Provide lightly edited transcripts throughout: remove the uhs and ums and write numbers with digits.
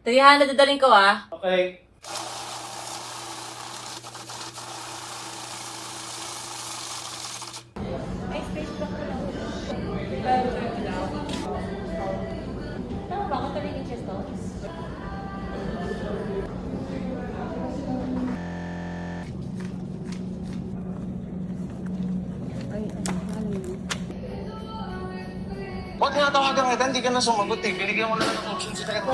300 dadaling ko ah. Okay. Ay, space block ko lang. Tama ba? Ako tuloy yung chest toes? Huwag tinatawagan kita, hindi ka na sumagot eh. Binigyan mo na ng option sa tayo.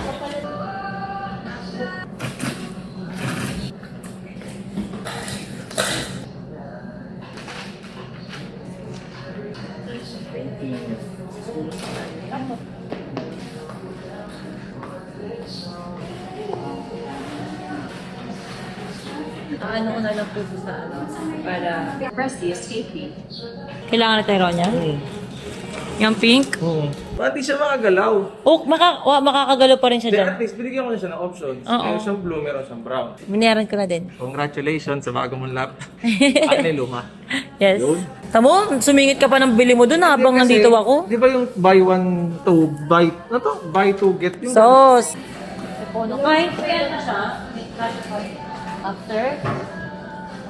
Ano ko na lang po sa ano, para press the escape key. Kailangan na tayo niya? Yung pink? Ba't di siya makagalaw? Oh, makakagalaw pa rin siya dyan. At least binigyan ko na siya ng options. Oo. Meron siyang blue, meron siyang brown. Binayaran ko na din. Congratulations sa bago mong lap. At may luma. Yes. Yun. Tamo, sumingit ka pa ng bili mo dun habang nandito ako. Di ba yung buy one, two, buy, ano to? Buy two, get yung... Sos! Kahit kaya na siya, after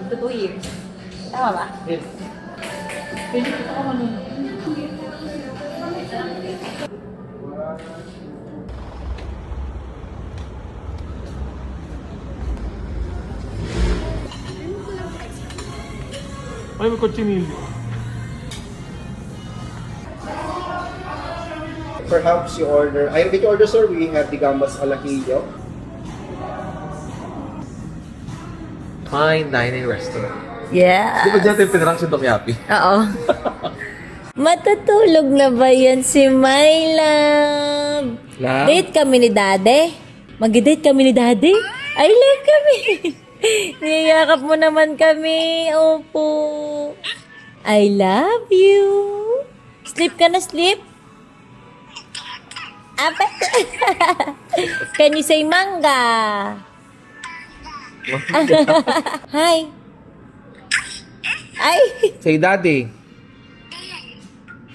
2 years. Tama ba? Yes. Pwede ko ito manunod. Ay, may kotsinili. Perhaps you order, I did you order sir, we have the gambas al ajillo. Fine dining restaurant. Yeah. Di ba dyan tayo pinarang si Doc Yapi? Oo. Matutulog na ba yan si My Love? Love? Date kami ni Daddy. Mag-date kami ni Daddy. I love kami. Niyayakap mo naman kami. Opo. I love you. Sleep ka na, sleep? Apa? Can you say manga? Hi. Ay. Say daddy.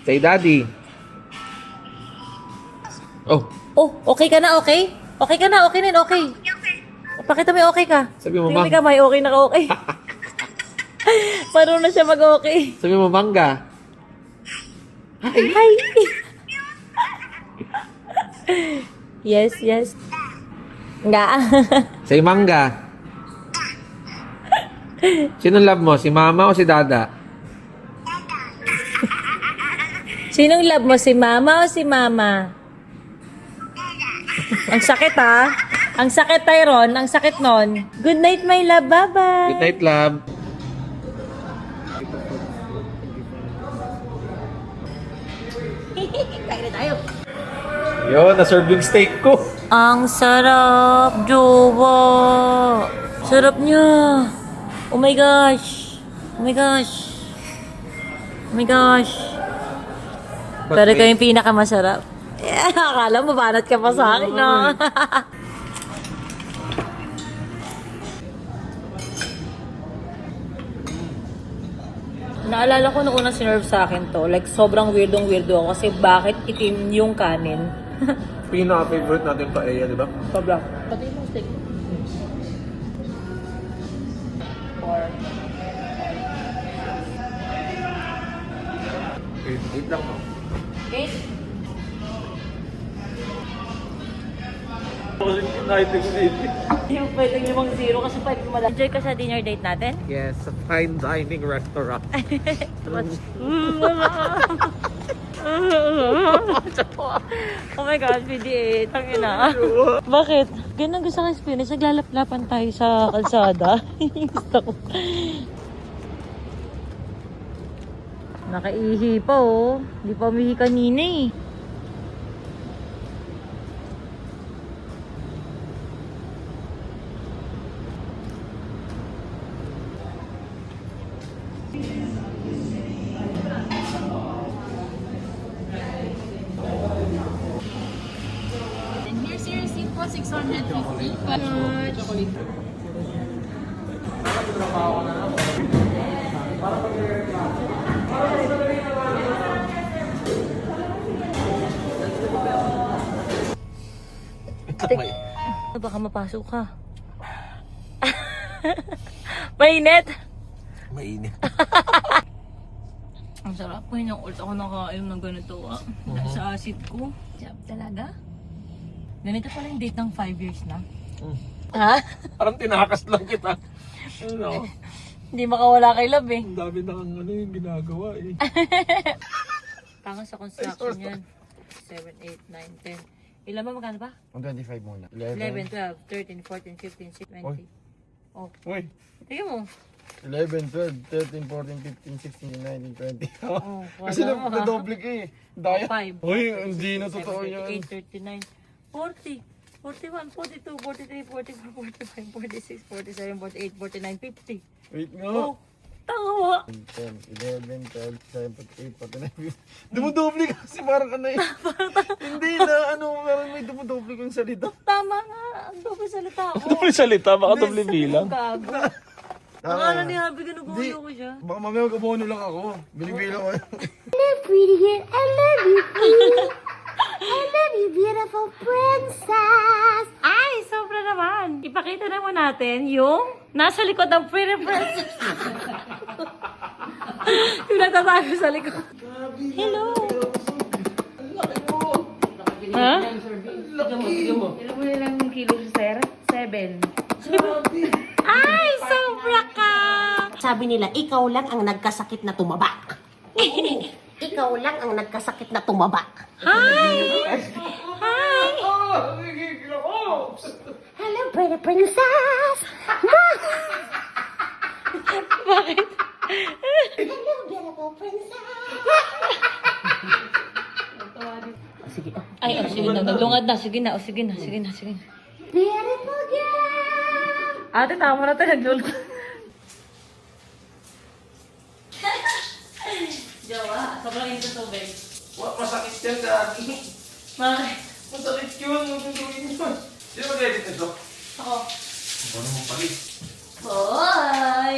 Say daddy. Oh, Oh, okay ka na, okay? Okay ka na, okay na, okay. Pakita mo yung okay ka. Sabi mo, Tingnan ma'am. ka, may okay na ka, okay. Marunong na siya mag-okay. sabi mo mangga. Hi. Yes, yes. Nga. Say mangga. Sino love mo? Si mama o si dada? Sinong love mo? Si mama o si mama? Ang sakit ha. Ang sakit, Tyron. Ang sakit nun. Good night, my love. Bye-bye. Good night, love. Kain na tayo. Yun, na-serve yung steak ko. Ang sarap, jowa. Sarap niya. Oh my gosh. Oh my gosh. Oh my gosh. Pero ikaw yung pinakamasarap. Akala mo, banat ka pa sa akin, no? Naalala ko nung unang sinerve sa akin to, like sobrang weirdo ako kasi bakit itim yung kanin? Pinaka-favorite natin paella, di ba? Sobrang. Pati yung steak. Eat lang mo. Okay? Yung pwedeng 5-0 kasi 5 malaki. Enjoy ka sa dinner date natin? Yes, a fine dining restaurant. Oh my God, PDA. Tangina. Bakit? Ganun gusto ko experience. Naglalaplapan tayo sa kalsada. Gusto ko. Nakaihi pa oh. Hindi pa umihi kanina eh. Here's your receipt po, 650. Chocolate. Baka mapasok ka. Mainit? Mainit. Ang sarap po yun. Yung ulit ako nakainom ng ganito. Dahil sa acid ko. Sarap talaga. Ganito pala yung date ng 5 years na. Ha? Parang tinakas lang kita. Ano? Hindi makawala kay Love eh. Ang dami na kang ano yung ginagawa eh. Tangan sa construction yan. 7, 8, 9, 10. Ilan ba magkano ba? 25 muna. 11, 12, 13, 14, 15, 16, 20. Oh. Uy, Tingnan mo. 11, 12, 13, 14, 15, 16, 19, 20. Oh, Kasi wala mo, ha? nagdoble ka eh. Daya. 5. Uy, hindi na totoo yan. 38, 39, 40, 41, 42, 43, 44, 45, 46, 47, 48, 49, 50. Wait nga. Oh, tawa. 10, 11, 12, 17, 18, 49, 50. Dumudoble ka kasi parang ano eh. Hindi na ano, parang may dumudoble kong salita. Tama nga. Ang doble salita ako. doble salita, baka doble bilang. Gago. Ang ano ni Habi, ginugulo ko siya. Baka mamaya mag-abono lang ako. Binibilang ko. Pretty girl, I love you, pretty. I love you, beautiful princess. Ay, sobra naman. Ipakita naman natin yung nasa likod ng pretty princess. Yung nagtatago sa likod. Hello. Ha? Ilan mo nilang kilo sir? 7. Ay, sobra ka. Sabi nila, ikaw lang ang nagkasakit na tumaba. Ikaw lang ang nagkasakit na tumaba. Hi. Hi. Hello, pretty princess. Bakit? Hello, beautiful princess. Sige. Ay, oh, sige na. Naglungad na. Sige na. Oh, sige na. Sige na. Sige na. Beautiful girl. Ate, tama na tayo. Naglungad. Jawa, sobrang init sa tubig. Masakit yan dati. Bakit? Masakit yun. Sino mag-edit nito? Ako. Ano mo palit? Hoy!